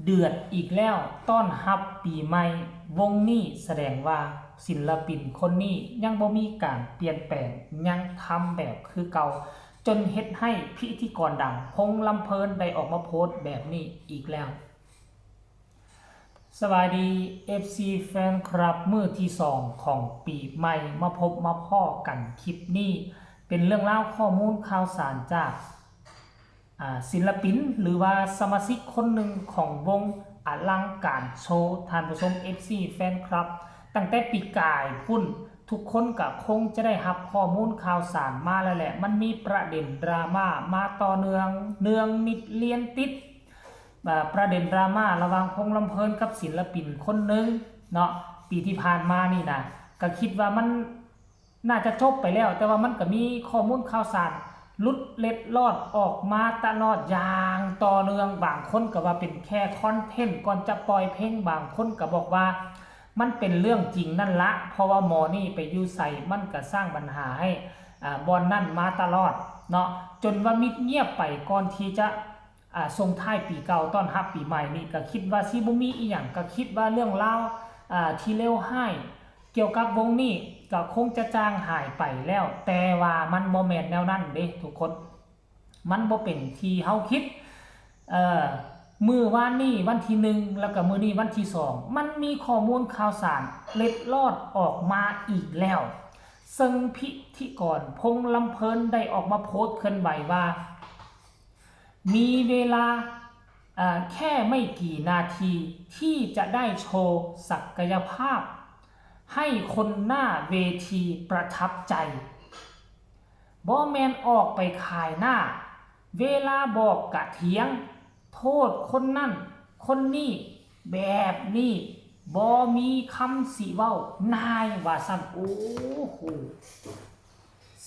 เดือดอีกแล้วต้อนรับปีใหม่วงนี้แสดงว่าศิลปินคนนี้ยังบ่มีการเปลี่ยนแปลงยังทำแบบคือเก่าจนเฮ็ดให้พิธีกรดังพงษ์ลำเพลินได้ออกมาโพสต์แบบนี้อีกแล้วสวัสดี FC แฟนคลับมื้อที่2ของปีใหม่มาพบมาพ้อกันคลิปนี้เป็นเรื่องเล่าข้อมูลข่าวสารจากศิลปินหรือว่าสมาชิกคนหนึ่งของวงอลังการโชว์ท่านผู้ชม FC แฟนคลับตั้งแต่ปีกายพุ่นทุกคนก็คงจะได้รับข้อมูลข่าวสารมาแล้วแหละมันมีประเด็นดราม่ามาต่อเนื่องนิดเลียนติดประเด็นดราม่าระหว่างพงษ์ลำเพลินกับศิลปินคนหนึ่งเนาะปีที่ผ่านมานี่นะก็คิดว่ามันน่าจะจบไปแล้วแต่ว่ามันก็มีข้อมูลข่าวสารลุดเล็ดลอดออกมาตลอดอย่างต่อเนื่องบางคนก็ว่าเป็นแค่คอนเทนต์ก่อนจะปล่อยเพลงบางคนก็บอกว่ามันเป็นเรื่องจริงนั่นละเพราะว่าหมอนี่ไปอยู่ใส่มันก็สร้างปัญหาให้บอลนั่นมาตลอดเนาะจนว่ามิดเงียบไปก่อนที่จะส่งท้ายปีเก่าต้อนรับปีใหม่นี่ก็คิดว่าสิบ่มีอีหยังก็คิดว่าเรื่องราวที่เลวร้ายเกี่ยวกับวงนี้ก็คงจะจางหายไปแล้วแต่ว่ามันบ่แม่นแนวนั้นเด้ทุกคนมันบ่เป็นที่เฮาคิดมื้อวานนี้วันที่1แล้วก็มื้อนี้วันที่2มันมีข้อมูลข่าวสารเล็ดลอดออกมาอีกแล้วซึ่งพิธีกรพงษ์ลำเพลินได้ออกมาโพสต์เคลื่อนไหวว่ามีเวลาแค่ไม่กี่นาทีที่จะได้โชว์ศักยภาพให้คนหน้าเวทีประทับใจบ่แมนออกไปขายหน้าเวลาบอกกะเถียงโทษคนนั่นคนนี้แบบนี้บ่มีคำสิเว้านายว่าสั่นโอ้โห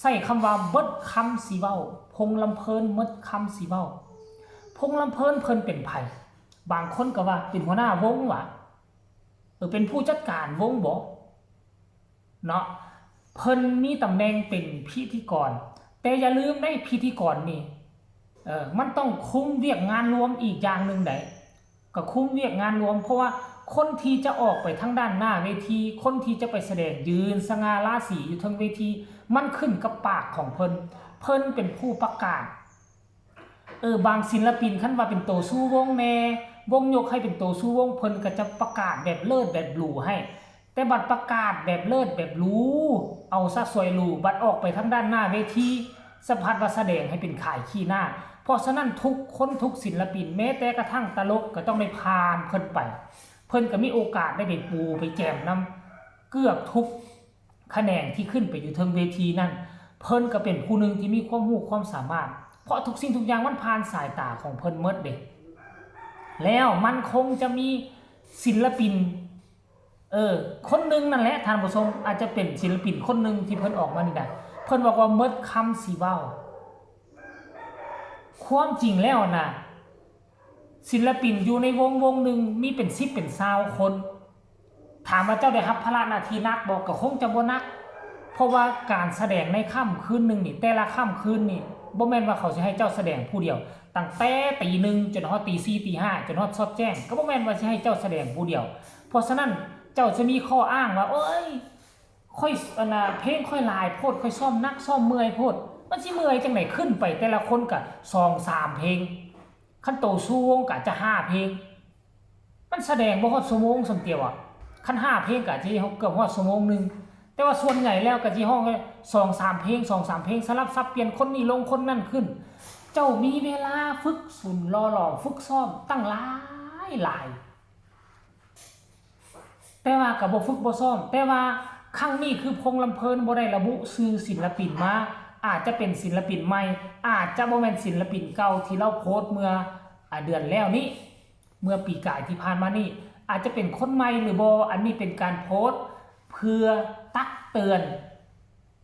ใส่คำว่าเบิดคำสิเว้าพงษ์ลำเพลินเบิดคำสิเว้าพงษ์ลำเพลินเพิ่นเป็นไผบางคนก็ว่าเป็นหัวหน้าวงว่ะเป็นผู้จัดการวงบ่เนาะเพิ่นมีตำแหน่งเป็นพิธีกรแต่อย่าลืมได้พิธีกรนี่มันต้องคุมเวียกงานรวมอีกอย่างหนึ่งได้ก็คุมเวียกงานรวมเพราะว่าคนที่จะออกไปทางด้านหน้าเวทีคนที่จะไปแสดงยืนสง่าราศีอยู่ทางเวทีมันขึ้นกับปากของเพิ่นเป็นผู้ประกาศบางศิลปินคันว่าเป็นโตสู้วงแน่วงยกให้เป็นโตสู้วงเพิ่นก็จะประกาศแบบเลิศแบบหรูให้แต่บัดประกาศแบบเลิศแบบหรูเอาซะสวยหรูบัดออกไปทางด้านหน้าเวทีสะพัดว่าแสดงให้เป็นขายขี้หน้าเพราะฉะนั้นทุกคนทุกศิลปินแม้แต่กระทั่งตลกก็ต้องได้ผ่านเพิ่นไปเพิ่นก็มีโอกาสได้ไปปูไปแจมนำเกือบทุกคะแนนที่ขึ้นไปอยู่เทิงเวทีนั่นเพิ่นก็เป็นผู้หนึ่งที่มีความรู้ความสามารถเพราะทุกสิ่งทุกอย่างมันผ่านสายตาของเพิ่นหมดเด้แล้วมันคงจะมีศิลปินคนหนึ่งนั่นแหละท่านผู้ชมอาจจะเป็นศิลปินคนหนึ่งที่เพิ่นออกมานี่ได้เพิ่นบอกว่าเมดคำสิเว้าความจริงแล้วนะศิลปินอยู่ในวงหนึ่งมีเป็น10เป็น20คนถามว่าเจ้าได้รับภาระหน้าที่นักบอกก็คงจะบ่นักเพราะว่าการแสดงในค่ำคืนนึงนี่แต่ละค่ำคืนนี่บ่แม่นว่าเขาสิให้เจ้าแสดงผู้เดียวตั้งแต่ตีหนึ่งจนฮอดตี4ตี5จนฮอดซอดแจ้งก็บ่แม่นว่าสิให้เจ้าแสดงผู้เดียวเพราะฉะนั้นเจ้าจะมีข้ออ้างว่าโอ้ยค่อยเพลงค่อยลายโพดค่อยซ่อมนักซ่อมเมื่อยโพดมันสิเมื่อยจังไหนขึ้นไปแต่ละคนก็2-3เพลงคันโตสู้วงก็จะ5เพลงมันแสดงบ่ฮอดชั่วโมงซั่นเตียวอ่ะคัน5เพลงก็สิเกือบฮอดชั่วโมงนึงแต่ว่าส่วนใหญ่แล้วก็สิฮ้องแค่2-3เพลง2-3เพลงสลับซับเปลี่ยนคนนี้ลงคนนั่นขึ้นเจ้ามีเวลาฝึกฝนหล่อฝึกซ้อมตั้งหลายแต่ว่าก็บ่ฝึกบ่ซ้อมแต่ว่าครั้งนี้คือพงษ์ลำเพลินบ่ได้ระบุชื่อศิลปินมาอาจจะเป็นศิลปินใหม่อาจจะบ่แม่นศิลปินเก่าที่เราโพสต์เมื่อเดือนแล้วนี้เมื่อปีกายที่ผ่านมานี่อาจจะเป็นคนใหม่หรือบ่อันนี้เป็นการโพสต์เพื่อตักเตือน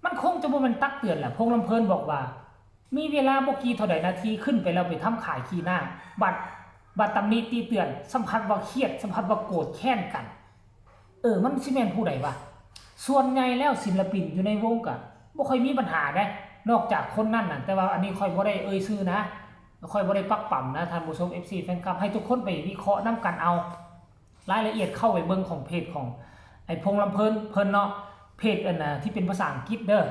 มันคงจะบ่แม่นตักเตือนแหละพงษ์ลำเพลินบอกว่ามีเวลาบ่กี่เท่าใดนาทีขึ้นไปแล้วไปทำขายขี้หน้าบัดตำหนิตีเตือนสัมผัสว่าเครียดสัมผัสว่าโกรธแค้นกันมันสิแม่นผู้ใดวะส่วนใหญ่แล้วศิลปินอยู่ในวงก็บ่ค่อยมีปัญหาเด้นอกจากคนนั้นน่ะแต่ว่าอันนี้ค่อยบ่ได้ชื่อนะ ค่อยบ่ได้ปักปั่มนะท่านผู้ชม FC แฟนคลับให้ทุกคนไปวิเคราะห์นำกันเอารายละเอียดเข้าไปเบิ่งของเพจของไอ้พงษ์ลำเพิ่นเนาะเพจอันน่ะที่เป็นภาษาอังกฤษเด้อ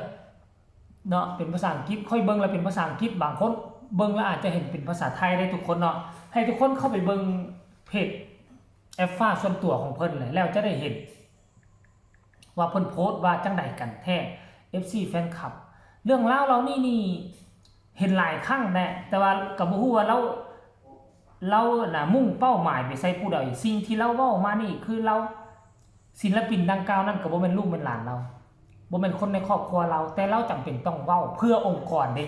เนาะเป็นภาษาอังกฤษค่อยเบิ่งแล้วเป็นภาษาอังกฤษบางคนเบิ่งแล้วอาจจะเห็นเป็นภาษาไทยได้ทุกคนเนาะให้ทุกคนเข้าไปเบิ่งเพจแอฟฟ้าส่วนตัวของเพิ่นเลยแล้วจะได้เห็นว่าเพิ่นโพสต์ว่าจังใดกันแท้ FC แฟนคลับเรื่องราวเรานี่เห็นหลายครั้งแน่แต่ว่าก็บ่ฮู้ว่าเราน่ะมุ่งเป้าหมายไปใส่ผู้ใดสิ่งที่เราเว้ามานี่คือเราศิลปินดังกล่าวนั้นก็บ่แม่นลูกแม่นหลานเราบ่แม่นคนในครอบครัวเราแต่เราจำเป็นต้องเว้าเพื่อองค์กรเด้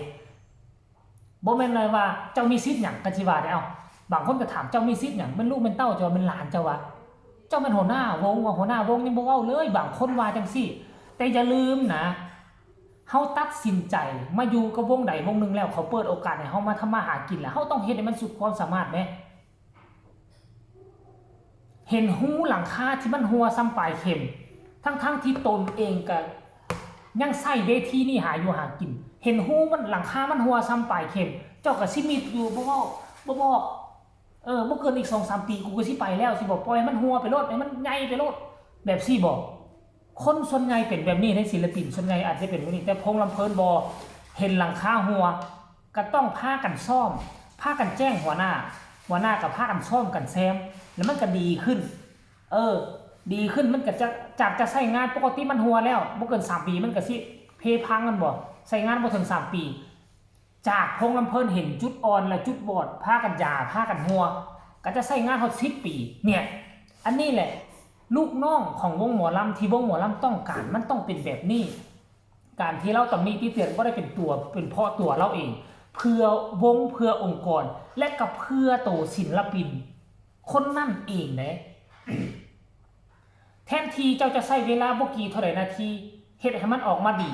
บ่แม่นเลยว่าเจ้ามีสิทธิ์หยังก็สิว่าได้เอ้าบางคนก็ถามเจ้ามีสิทธิ์หยังเป็นลูกเป็นเต้าเจ้าเป็นหลานเจ้าวะเจ้าเป็นหัวหน้าวงว่าหัวหน้าวงยังบ่เว้าเลยบางคนว่าจังซี่แต่อย่าลืมนะเฮาตัดสินใจมาอยู่กับวงใดวงหนึงแล้วเขาเปิดโอกาสให้เฮามาทำมาหากินแล้วเฮาต้องเฮ็ดให้มันสุดความสามารถแหมเห็นหูหลังคาที่มันหัวซ้ำปลายเข็มทั้งที่ตนเองก็ยังใส่เวทีนี่หาอยู่หากินเห็นหูมันหลังคามันหัวซ้ำปลายเข็มเจ้าก็สิมิดอยู่บ่บอกบ่เกินอีก 2-3 ปีกูก็สิไปแล้วสิบอกปล่อยมันหัวไปโลดให้มันใหญ่ไปโลดแบบสิบอกคนส่วนใหญ่เป็นแบบนี้ในศิลปินส่วนใหญ่อาจจะเป็นแบบนี้แต่พงษ์ลำเพิ่นบ่เห็นหลังคาหัวก็ต้องพากันซ่อมพากันแจ้งหัวหน้ากับพากันซ่อมกันแซมแล้วมันก็ดีขึ้นดีขึ้นมันก็จากจะใช้งานปกติมันหัวแล้วบ่เกิน3 ปีมันก็สิเพพังกันบ่ใช้งานบ่ถึง3 ปีจากพงษ์ลำเพิ่นเห็นจุดอ่อนและจุดบอดพากันยาพากันหัวก็จะใช้งานฮอด10 ปีเนี่ยอันนี้แหละลูกน้องของวงหมอลำที่วงหมอลำต้องการมันต้องเป็นแบบนี้การที่เราตำหนิที่เตือนบ่ได้เป็นเพราะตัวเราเองเพื่อวงเพื่อองค์กรและกับเพื่อโตศิลปินคนนั่นเองนะแทนที่เจ้าจะใช้เวลาบ่กี่เท่าใดนาทีเฮ็ดให้มันออกมาดี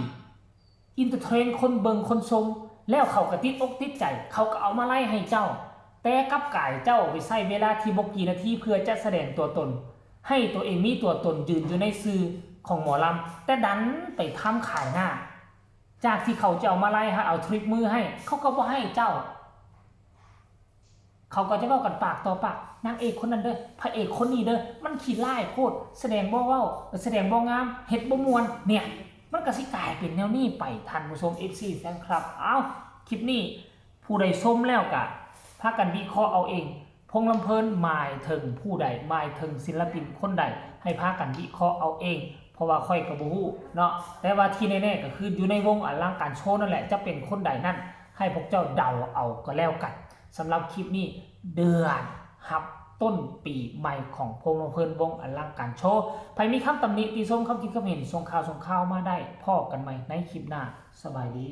อินเตอร์เทนคนเบิงคนชมแล้วเขาก็ติดอกติดใจเขาก็เอามาไล่ให้เจ้าแต่กับกายเจ้าไปใช้เวลาที่บ่กี่นาทีเพื่อจะแสดงตัวตนให้ตัวเองมีตัวตนยืนอยู่ในสื่อของหมอลำแต่ดันไปทำขายหน้าจากที่เขาจะเอามาไล่เอาทริคมือให้เขาก็บ่ให้เจ้าเขาก็จะเว้ากันปากต่อปากนางเอกคนนั้นเด้อพระเอกคนนี้เด้อมันขี้ร้ายโพดแสดงบ่เว้าแสดงบ่งามเฮ็ดบ่ม่วนเนี่ยมันก็สิกลายเป็นแนวนี้ไปท่านผู้ชม FC แฟนคลับคลิปนี้ผู้ใดชมแล้วก็พากันวิเคราะห์เอาเองพงษ์ลำเพิ่นหมายถึงผู้ใดหมายถึงศิลปินคนใดให้พากันวิเคราะห์เอาเองเพราะว่าค่อยก็บ่ฮู้เนาะแต่ว่าที่แน่ๆก็คืออยู่ในวงอลังการโชว์นั่นแหละจะเป็นคนใดนั่นให้พวกเจ้าเดาเอาก็แล้วกันสำหรับคลิปนี้เดือนฮับต้นปีใหม่ของพงษ์ลำเพิ่นวงอลังการโชว์ใครมีคำตำหนิติชมคำคิดคำเห็นส่งข่าวมาได้พอกันใหม่ในคลิปหน้าสบายดี